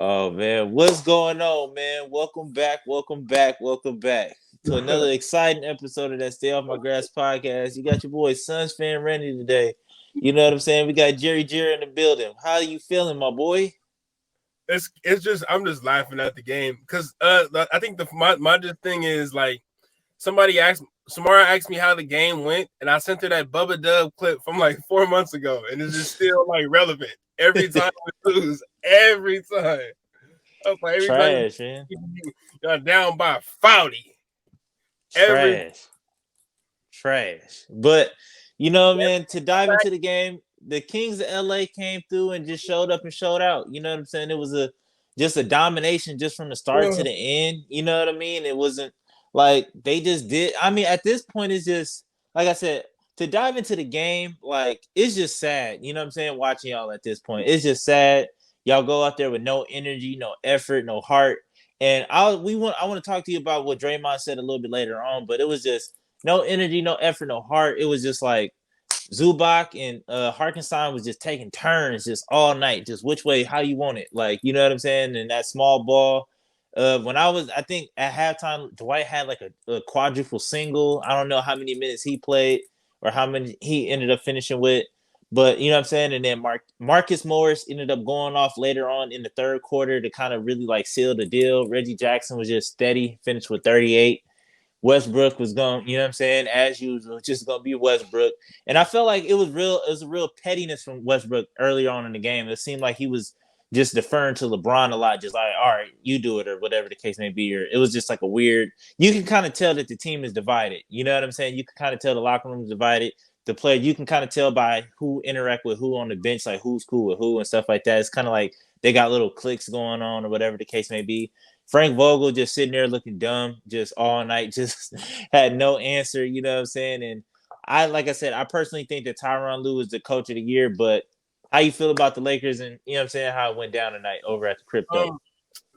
Oh man, what's going on, man? Welcome back to another exciting episode of that Stay Off My Grass podcast. You got your boy Suns fan Randy today. You know what I'm saying? We got Jerry in the building. How are you feeling, my boy? It's just I'm just laughing at the game because I think my just thing is like Samara asked me how the game went, and I sent her that Bubba Dub clip from like 4 months ago, and it's just still like relevant every time we lose. Every time, like every time Trash, man. you're down by 40. Trash. But you know, man, to dive into the game, the Kings of LA came through and just showed up and showed out. You know what I'm saying? It was just a domination just from the start to the end. You know what I mean? It wasn't like they just did. I mean, at this point, it's just like I said, to dive into the game, like it's just sad. You know what I'm saying? Watching y'all at this point, it's just sad. Y'all go out there with no energy, no effort, no heart. And I want to talk to you about what Draymond said a little bit later on, but it was just no energy, no effort, no heart. It was just like Zubac and Hartenstein was just taking turns just all night, just which way, how you want it. Like, you know what I'm saying? And that small ball. I think at halftime, Dwight had like a quadruple single. I don't know how many minutes he played or how many he ended up finishing with. But you know what I'm saying? And then Marcus Morris ended up going off later on in the third quarter to kind of really like seal the deal. Reggie Jackson was just steady, finished with 38. Westbrook was going, you know what I'm saying, as usual, just gonna be Westbrook. And I felt like it was a real pettiness from Westbrook earlier on in the game. It seemed like he was just deferring to LeBron a lot, just like, all right, you do it, or whatever the case may be. Or it was just like a weird, you can kind of tell that the team is divided. You know what I'm saying? You can kind of tell the locker room is divided. The player, you can kind of tell by who interact with who on the bench, like who's cool with who and stuff like that. It's kind of like they got little cliques going on or whatever the case may be. Frank Vogel just sitting there looking dumb just all night, just had no answer, you know what I'm saying? And like I said, I personally think that Tyronn Lue is the coach of the year, but how you feel about the Lakers and, you know what I'm saying, how it went down tonight over at the Crypto?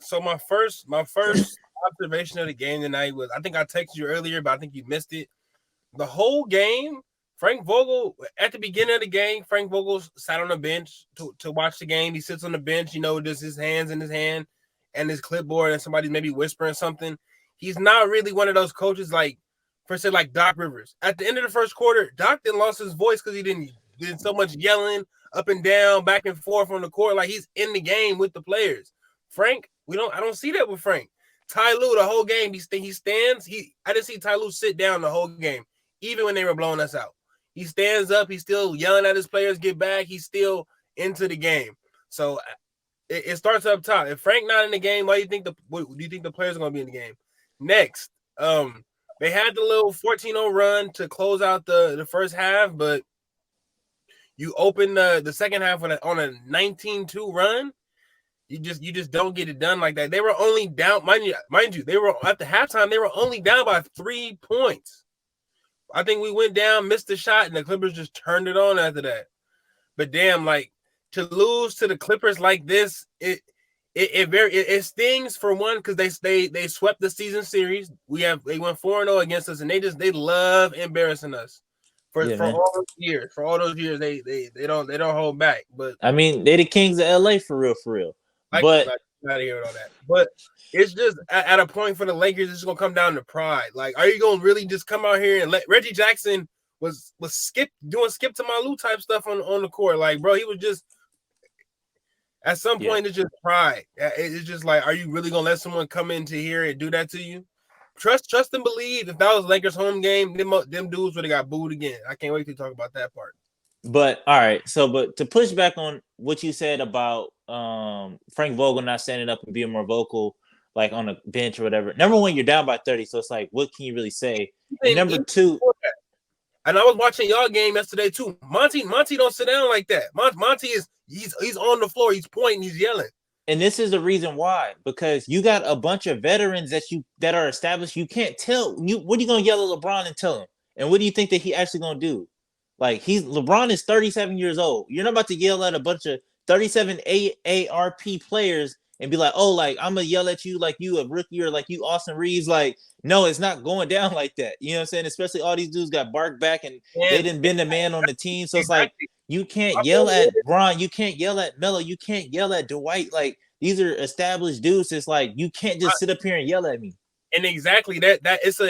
So my first observation of the game tonight was, I think I texted you earlier, but I think you missed it. The whole game, Frank Vogel, at the beginning of the game, Frank Vogel sat on the bench to watch the game. He sits on the bench, just his hands in his hand and his clipboard, and somebody's maybe whispering something. He's not really one of those coaches like Doc Rivers. At the end of the first quarter, Doc then lost his voice because he did so much yelling up and down, back and forth on the court, like he's in the game with the players. Frank, I don't see that with Frank. Ty Lue, the whole game, he stands. I didn't see Ty Lue sit down the whole game, even when they were blowing us out. He stands up. He's still yelling at his players, get back. He's still into the game. So it starts up top. If Frank not in the game, what do you think the players are going to be in the game? Next, they had the little 14-0 run to close out the first half, but you open the second half on a 19-2 run. You just don't get it done like that. They were only down, mind you, they were at the halftime, they were only down by 3 points. I think we went down, missed the shot, and the Clippers just turned it on after that. But damn, like, to lose to the Clippers like this, it stings for one, because they swept the season series. They went 4-0 against us, and they love embarrassing us for all those years. For all those years, they don't hold back. But I mean, they the Kings of LA for real. But not here with all that. But it's just at a point for the Lakers, it's gonna come down to pride. Like, are you gonna really just come out here and let Reggie Jackson was doing skip to my Lou type stuff on the court? Like, bro, he was just at some point it's just pride. It's just like, are you really gonna let someone come into here and do that to you? Trust and believe. If that was Lakers home game, them dudes would have got booed again. I can't wait to talk about that part. But all right, but to push back on what you said about Frank Vogel not standing up and being more vocal, like on a bench or whatever. Number one, you're down by 30, so it's like, what can you really say? And number two, and I was watching y'all game yesterday too. Monty don't sit down like that. Monty he's on the floor, he's pointing, he's yelling. And this is the reason why, because you got a bunch of veterans that are established. You can't tell what are you gonna yell at LeBron and tell him? And what do you think that he actually gonna do? Like, LeBron is 37 years old. You're not about to yell at a bunch of 37 AARP players and be like, oh, like, I'm going to yell at you like you a rookie or like you Austin Reeves. Like, no, it's not going down like that. You know what I'm saying? Especially all these dudes got barked back and they didn't bend a man on the team. So it's like, You can't yell at Bron. You can't yell at Melo. You can't yell at Dwight. Like, these are established dudes. It's like, you can't just sit up here and yell at me. And exactly that it's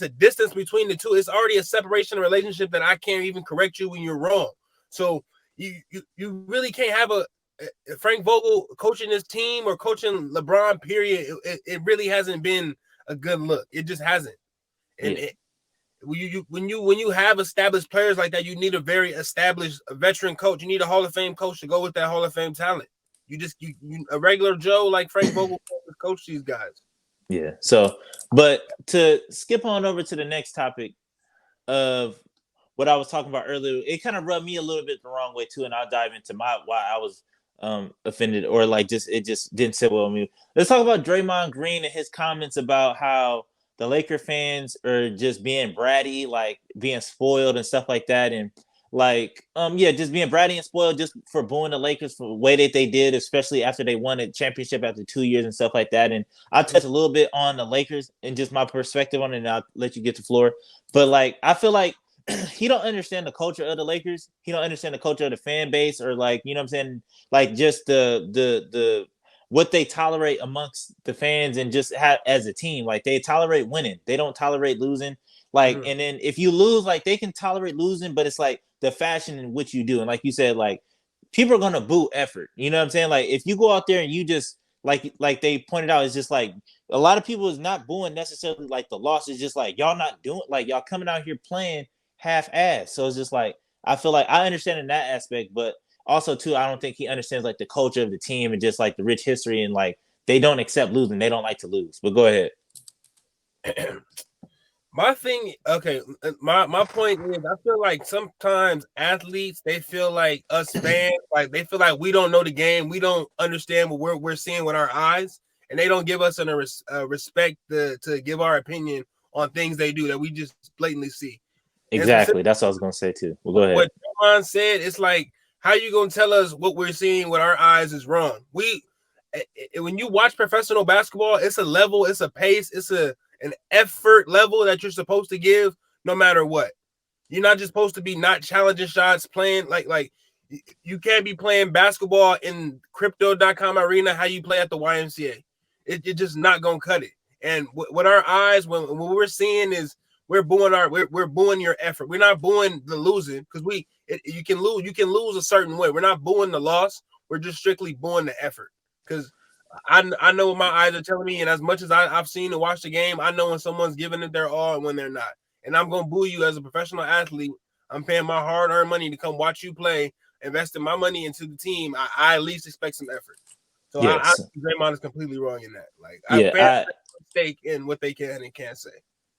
a distance between the two. It's already a separation relationship that I can't even correct you when you're wrong. So you really can't have a Frank Vogel coaching his team or coaching LeBron, period. It really hasn't been a good look. It just hasn't. And when you have established players like that, you need a very established veteran coach. You need a Hall of Fame coach to go with that Hall of Fame talent. You a regular Joe like Frank Vogel coach these guys. Yeah. So, but to skip on over to the next topic of what I was talking about earlier, it kind of rubbed me a little bit the wrong way too, and I'll dive into why I was offended, or like it just didn't sit well with me. Let's talk about Draymond Green and his comments about how the Laker fans are just being bratty, like being spoiled and stuff like that, and like just being bratty and spoiled just for booing the Lakers for the way that they did, especially after they won a championship after 2 years and stuff like that. And I'll touch a little bit on the Lakers and just my perspective on it, and I'll let you get the floor. But like, I feel like he don't understand the culture of the Lakers. He don't understand the culture of the fan base, or like, you know what I'm saying? Like, just the what they tolerate amongst the fans, and just as a team. Like, they tolerate winning. They don't tolerate losing. Like, and then if you lose, like, they can tolerate losing, but it's like the fashion in which you do. And like you said, like, people are gonna boo effort. You know what I'm saying? Like, if you go out there and you just like they pointed out, it's just like a lot of people is not booing necessarily like the loss. It's just like, y'all not doing, like, y'all coming out here playing half-ass. So it's just like, I feel like I understand in that aspect, but also too, I don't think he understands like the culture of the team and just like the rich history, and like they don't accept losing. They don't like to lose. But go ahead. My thing, okay, my point is, I feel like sometimes athletes, they feel like us fans, like they feel like we don't know the game, we don't understand what we're seeing with our eyes, and they don't give us a respect to give our opinion on things they do that we just blatantly see. Exactly, that's what I was gonna say too. Well, go ahead. What John said, it's like, how you gonna tell us what we're seeing with our eyes is wrong? When you watch professional basketball, it's a level, it's a pace, it's an effort level that you're supposed to give no matter what. You're not just supposed to be not challenging shots, playing like you can't be playing basketball in crypto.com arena how you play at the YMCA. It's just not gonna cut it. And with our eyes, when we're seeing is we're booing your effort. We're not booing the losing, because you can lose a certain way. We're not booing the loss. We're just strictly booing the effort, because I know what my eyes are telling me, and as much as I've seen and watched the game, I know when someone's giving it their all and when they're not. And I'm gonna boo you as a professional athlete. I'm paying my hard-earned money to come watch you play, investing my money into the team. I at least expect some effort. So yes. I think Draymond is completely wrong in that. Like, I mistake in what they can and can't say.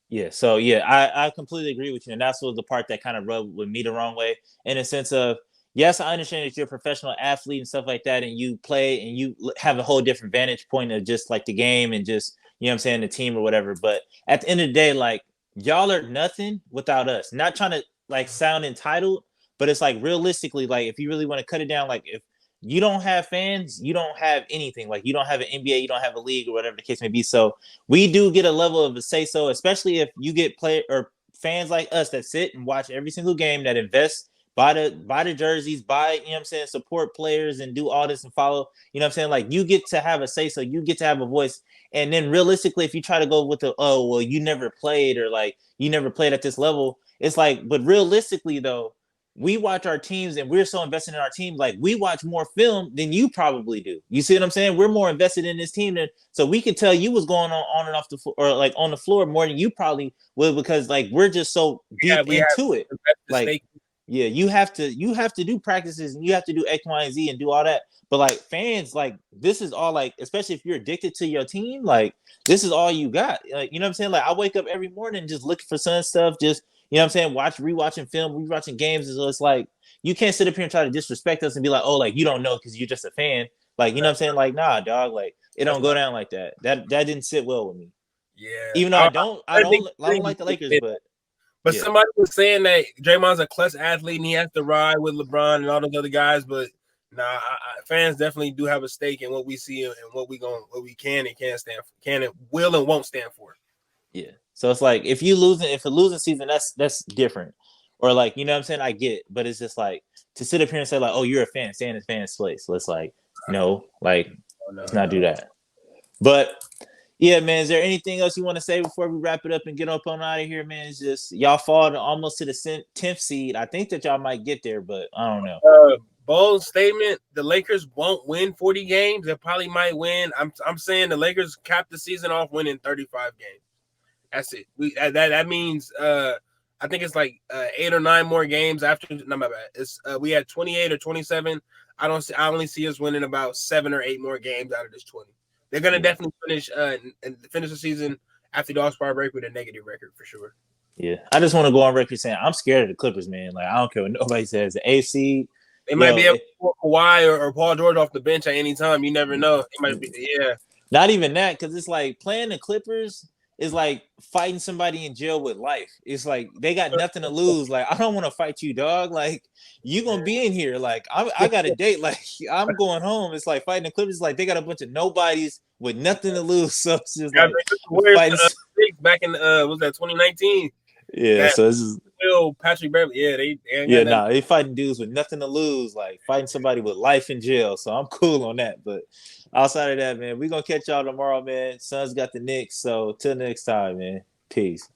Yeah, so yeah, I completely agree with you, and that's was the part that kind of rubbed with me the wrong way, in a sense of, yes, I understand that you're a professional athlete and stuff like that, and you play and you have a whole different vantage point of just like the game and just, you know what I'm saying, the team or whatever. But at the end of the day, like, y'all are nothing without us. Not trying to like sound entitled, but it's like, realistically, like, if you really want to cut it down, like, if you don't have fans, you don't have anything. Like, you don't have an NBA, you don't have a league, or whatever the case may be. So we do get a level of a say so, especially if you get player or fans like us that sit and watch every single game, that invest, buy the jerseys, you know what I'm saying, support players and do all this and follow, you know what I'm saying? Like, you get to have a say so, you get to have a voice. And then realistically, if you try to go with the, oh, well, you never played, or like you never played at this level, it's like, but realistically though, we watch our teams and we're so invested in our team. Like, we watch more film than you probably do. You see what I'm saying? We're more invested in this team so we can tell you what's going on and off the floor, or like on the floor, more than you probably will, because like we're just so deep into it. Like, yeah, you have to do practices and you have to do X, Y, and Z and do all that. But like, fans, like, this is all, like, especially if you're addicted to your team, like, this is all you got. Like, you know what I'm saying? Like, I wake up every morning just looking for Sun stuff, just, you know what I'm saying, rewatching film, rewatching games. So it's like, you can't sit up here and try to disrespect us and be like, oh, like, you don't know because you're just a fan. Like, you know what I'm saying? Like, nah, dog, like, it don't go down like that. That didn't sit well with me. Yeah. Even though I don't like the Lakers, but somebody was saying that Draymond's a clutch athlete and he has to ride with LeBron and all those other guys, but nah, fans definitely do have a stake in what we see and what we can and can't stand for, can and will and won't stand for. Yeah. So it's like, if a losing season, that's different. or like, you know what I'm saying? I get it, but it's just like to sit up here and say like, oh, you're a fan, stay in the fan's place. Let's like, no, like, let's not do that. But yeah, man, is there anything else you want to say before we wrap it up and get up on out of here, man? It's just y'all fall almost to the 10th seed. I think that y'all might get there, but I don't know. Bold statement: the Lakers won't win 40 games. They probably might win. I'm saying the Lakers cap the season off winning 35 games. That's it. That means I think it's like 8 or 9 more games after. No, my bad. It's we had 28 or 27. I only see us winning about 7 or 8 more games out of this 20. They're gonna definitely finish the season after the All-Star break with a negative record for sure. Yeah, I just want to go on record saying I'm scared of the Clippers, man. Like I don't care what nobody says. The AC, they might be able to pull Kawhi or Paul George off the bench at any time. You never know. It might be Not even that, because it's like playing the Clippers is like fighting somebody in jail with life. It's like they got nothing to lose. Like I don't want to fight you, dog. Like you gonna be in here. Like I got a date. Like I'm going home. It's like fighting the Clippers. Like they got a bunch of nobodies with nothing to lose. So it's just like fighting back in was that 2019? Yeah, so this is Patrick Beverly. Yeah, they fighting dudes with nothing to lose, like fighting somebody with life in jail. So I'm cool on that. But outside of that, man, we're gonna catch y'all tomorrow, man. Suns got the Knicks. So till next time, man. Peace.